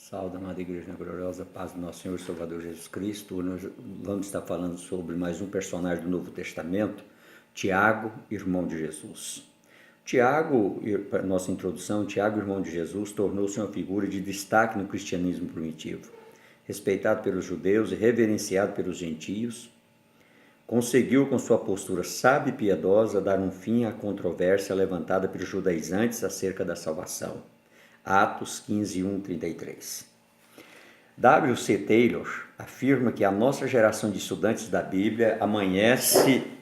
Salve, amada Igreja na gloriosa paz do nosso Senhor e Salvador Jesus Cristo. Nós vamos estar falando sobre mais um personagem do Novo Testamento, Tiago, irmão de Jesus. Tiago, para nossa introdução, Tiago, irmão de Jesus, tornou-se uma figura de destaque no cristianismo primitivo. Respeitado pelos judeus e reverenciado pelos gentios, conseguiu, com sua postura sábia e piedosa, dar um fim à controvérsia levantada pelos judaizantes acerca da salvação. Atos 15, 1-33. W.C. Taylor afirma que a nossa geração de estudantes da Bíblia amanhece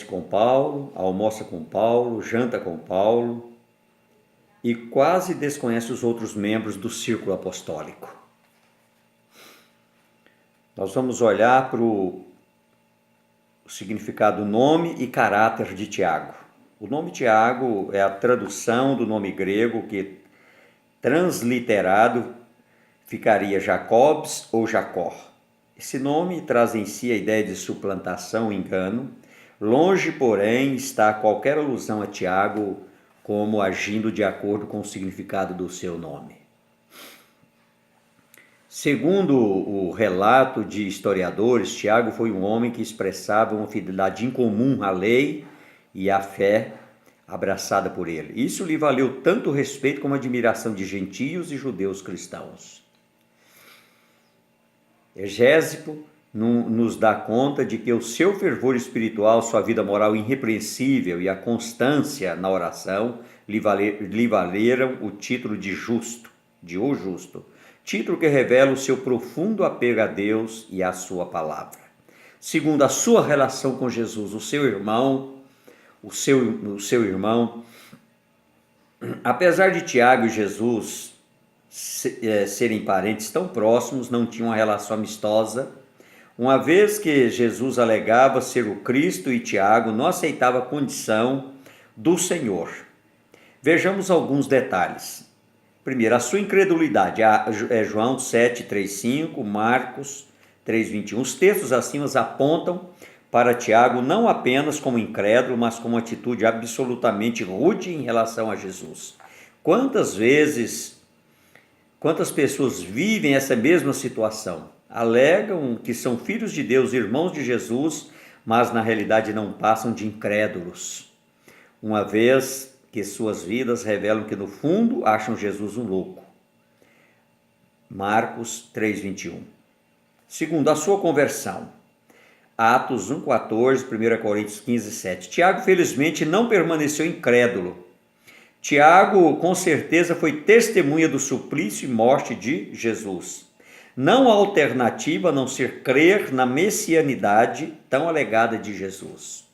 com Paulo, almoça com Paulo, janta com Paulo e quase desconhece os outros membros do círculo apostólico. Nós vamos olhar para o significado, nome e caráter de Tiago. O nome Tiago é a tradução do nome grego que, transliterado, ficaria Jacobs ou Jacó. Esse nome traz em si a ideia de suplantação, engano. Longe, porém, está qualquer alusão a Tiago como agindo de acordo com o significado do seu nome. Segundo o relato de historiadores, Tiago foi um homem que expressava uma fidelidade incomum à lei e à fé abraçada por ele. Isso lhe valeu tanto respeito como admiração de gentios e judeus cristãos. Egésipo nos dá conta de que o seu fervor espiritual, sua vida moral irrepreensível e a constância na oração lhe valeram o título de justo, de o justo, título que revela o seu profundo apego a Deus e à sua palavra. Segundo a sua relação com Jesus, o seu irmão, apesar de Tiago e Jesus serem parentes tão próximos, não tinham uma relação amistosa, uma vez que Jesus alegava ser o Cristo e Tiago não aceitava a condição do Senhor. Vejamos alguns detalhes. Primeiro, a sua incredulidade, João 7:3-5, Marcos 3:21. Os textos acima apontam para Tiago não apenas como incrédulo, mas como uma atitude absolutamente rude em relação a Jesus. Quantas pessoas vivem essa mesma situação? Alegam que são filhos de Deus, irmãos de Jesus, mas na realidade não passam de incrédulos, uma vez que suas vidas revelam que no fundo acham Jesus um louco. Marcos 3:21. Segundo, a sua conversão. Atos 1:14, 1 Coríntios 15:7. Tiago, felizmente, não permaneceu incrédulo. Tiago, com certeza, foi testemunha do suplício e morte de Jesus. Não há alternativa a não ser crer na messianidade tão alegada de Jesus.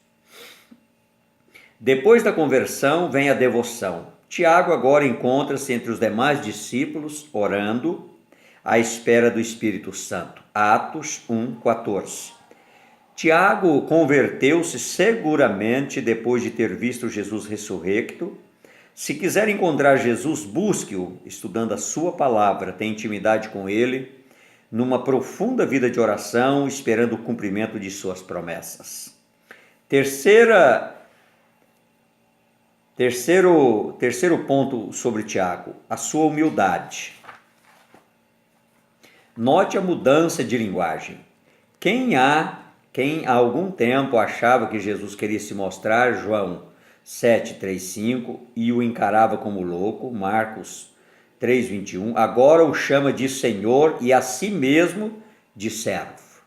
Depois da conversão vem a devoção. Tiago agora encontra-se entre os demais discípulos, orando, à espera do Espírito Santo. Atos 1:14. Tiago converteu-se seguramente depois de ter visto Jesus ressurrecto. Se quiser encontrar Jesus, busque-o, estudando a sua palavra, tenha intimidade com ele, numa profunda vida de oração, esperando o cumprimento de suas promessas. Terceiro ponto sobre Tiago, a sua humildade. Note a mudança de linguagem. Quem há algum tempo achava que Jesus queria se mostrar, João 7:3-5, e o encarava como louco, Marcos 3:21, agora o chama de Senhor e a si mesmo de servo.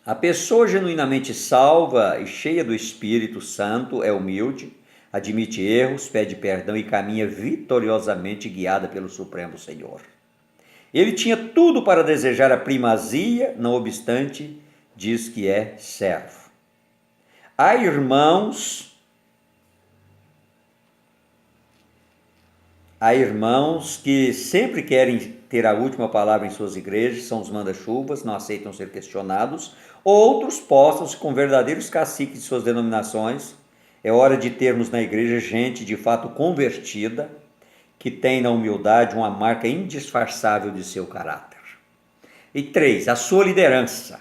A pessoa genuinamente salva e cheia do Espírito Santo é humilde, admite erros, pede perdão e caminha vitoriosamente guiada pelo Supremo Senhor. Ele tinha tudo para desejar a primazia, não obstante, diz que é servo. Há irmãos que sempre querem ter a última palavra em suas igrejas, são os manda-chuvas, não aceitam ser questionados. Outros postam-se com verdadeiros caciques de suas denominações. É hora de termos na igreja gente de fato convertida, que tem na humildade uma marca indisfarçável de seu caráter. E 3, a sua liderança.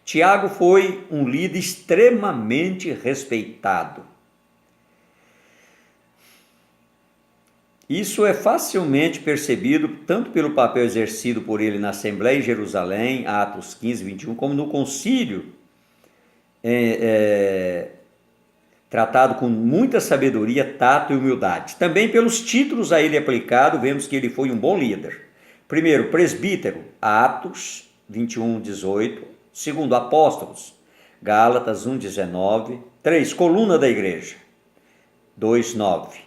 Tiago foi um líder extremamente respeitado. Isso é facilmente percebido tanto pelo papel exercido por ele na Assembleia em Jerusalém, Atos 15, 21, como no concílio, tratado com muita sabedoria, tato e humildade. Também pelos títulos a ele aplicado, vemos que ele foi um bom líder. Primeiro, presbítero, Atos 21, 18. Segundo, apóstolos, Gálatas 1, 19. 3, coluna da igreja, 2, 9.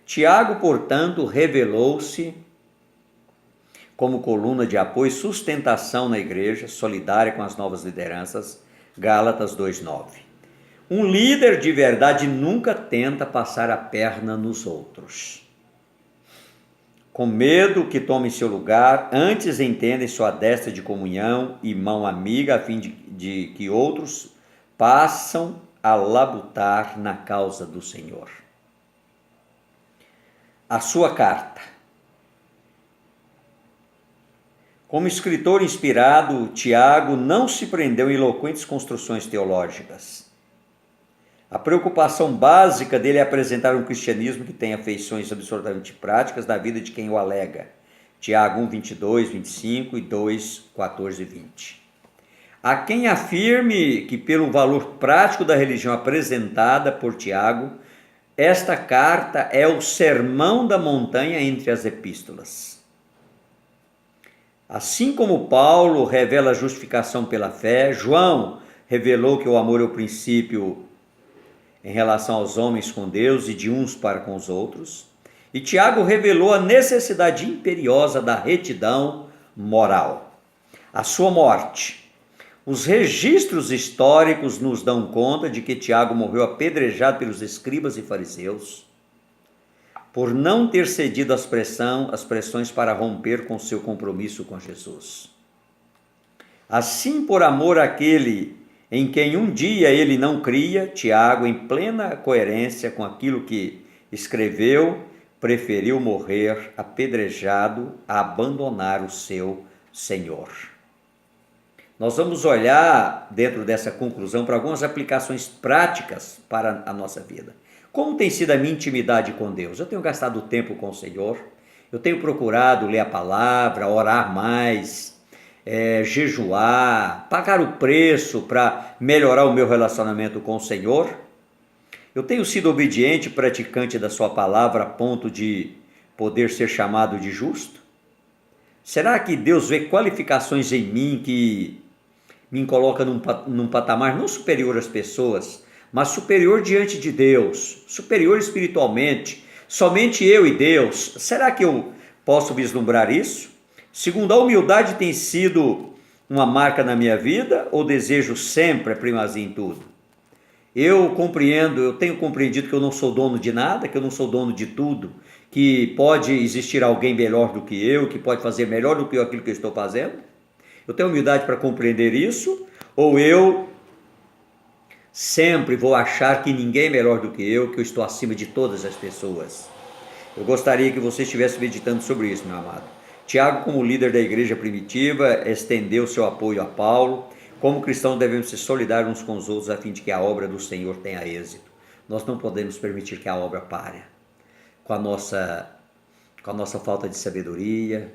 Tiago, portanto, revelou-se como coluna de apoio e sustentação na igreja, solidária com as novas lideranças, Gálatas 2:9. Um líder de verdade nunca tenta passar a perna nos outros. Com medo que tomem seu lugar, antes entendem sua destra de comunhão e mão amiga, a fim de que outros passam a labutar na causa do Senhor. A sua carta. Como escritor inspirado, Tiago não se prendeu em eloquentes construções teológicas. A preocupação básica dele é apresentar um cristianismo que tenha feições absolutamente práticas na vida de quem o alega. Tiago 1, 22, 25 e 2, 14 e 20. Há quem afirme que pelo valor prático da religião apresentada por Tiago, esta carta é o sermão da montanha entre as epístolas. Assim como Paulo revela a justificação pela fé, João revelou que o amor é o princípio em relação aos homens com Deus e de uns para com os outros, e Tiago revelou a necessidade imperiosa da retidão moral. A sua morte. Os registros históricos nos dão conta de que Tiago morreu apedrejado pelos escribas e fariseus por não ter cedido às pressões para romper com seu compromisso com Jesus. Assim, por amor àquele em quem um dia ele não cria, Tiago, em plena coerência com aquilo que escreveu, preferiu morrer apedrejado a abandonar o seu Senhor. Nós vamos olhar, dentro dessa conclusão, para algumas aplicações práticas para a nossa vida. Como tem sido a minha intimidade com Deus? Eu tenho gastado tempo com o Senhor, eu tenho procurado ler a palavra, orar mais, jejuar, pagar o preço para melhorar o meu relacionamento com o Senhor. Eu tenho sido obediente, praticante da sua palavra, a ponto de poder ser chamado de justo? Será que Deus vê qualificações em mim que me coloca num patamar não superior às pessoas, mas superior diante de Deus, superior espiritualmente, somente eu e Deus? Será que eu posso vislumbrar isso? Segundo, a humildade tem sido uma marca na minha vida ou desejo sempre a primazia em tudo? Eu tenho compreendido que eu não sou dono de nada, que eu não sou dono de tudo, que pode existir alguém melhor do que eu, que pode fazer melhor do que aquilo que eu estou fazendo? Eu tenho humildade para compreender isso? Ou eu sempre vou achar que ninguém é melhor do que eu estou acima de todas as pessoas? Eu gostaria que você estivesse meditando sobre isso, meu amado. Tiago, como líder da igreja primitiva, estendeu seu apoio a Paulo. Como cristãos, devemos ser solidários uns com os outros a fim de que a obra do Senhor tenha êxito. Nós não podemos permitir que a obra pare. Com a nossa falta de sabedoria,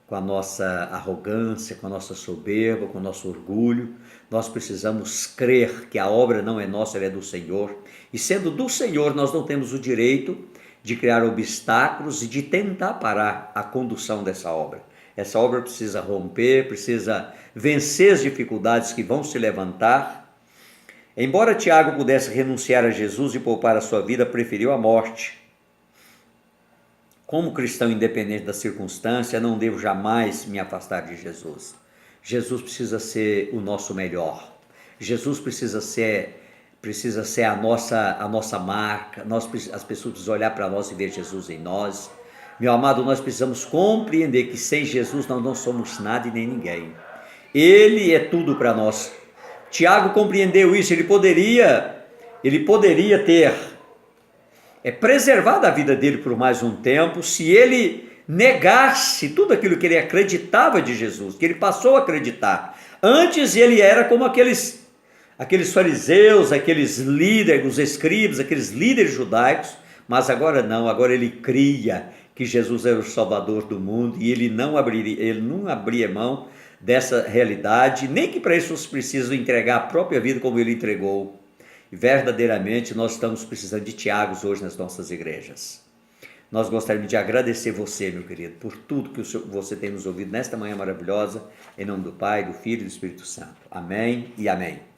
com a nossa arrogância, com a nossa soberba, com o nosso orgulho, nós precisamos crer que a obra não é nossa, ela é do Senhor. E sendo do Senhor, nós não temos o direito de criar obstáculos e de tentar parar a condução dessa obra. Essa obra precisa romper, precisa vencer as dificuldades que vão se levantar. Embora Tiago pudesse renunciar a Jesus e poupar a sua vida, preferiu a morte. Como cristão independente da circunstância, não devo jamais me afastar de Jesus. Jesus precisa ser o nosso melhor. Jesus precisa ser a nossa marca. As pessoas precisam olhar para nós e ver Jesus em nós. Meu amado, nós precisamos compreender que sem Jesus nós não somos nada e nem ninguém. Ele é tudo para nós. Tiago compreendeu isso. Ele poderia ter preservado a vida dele por mais um tempo se ele negasse tudo aquilo que ele acreditava de Jesus, que ele passou a acreditar. Antes ele era como aqueles fariseus, aqueles líderes, os escribas, aqueles líderes judaicos, Mas agora não, agora ele cria que Jesus era o Salvador do mundo e ele não abria mão dessa realidade, nem que para isso fosse preciso entregar a própria vida como ele entregou. E verdadeiramente nós estamos precisando de Tiagos hoje nas nossas igrejas. Nós gostaríamos de agradecer você, meu querido, por tudo que você tem nos ouvido nesta manhã maravilhosa, em nome do Pai, do Filho e do Espírito Santo. Amém e amém.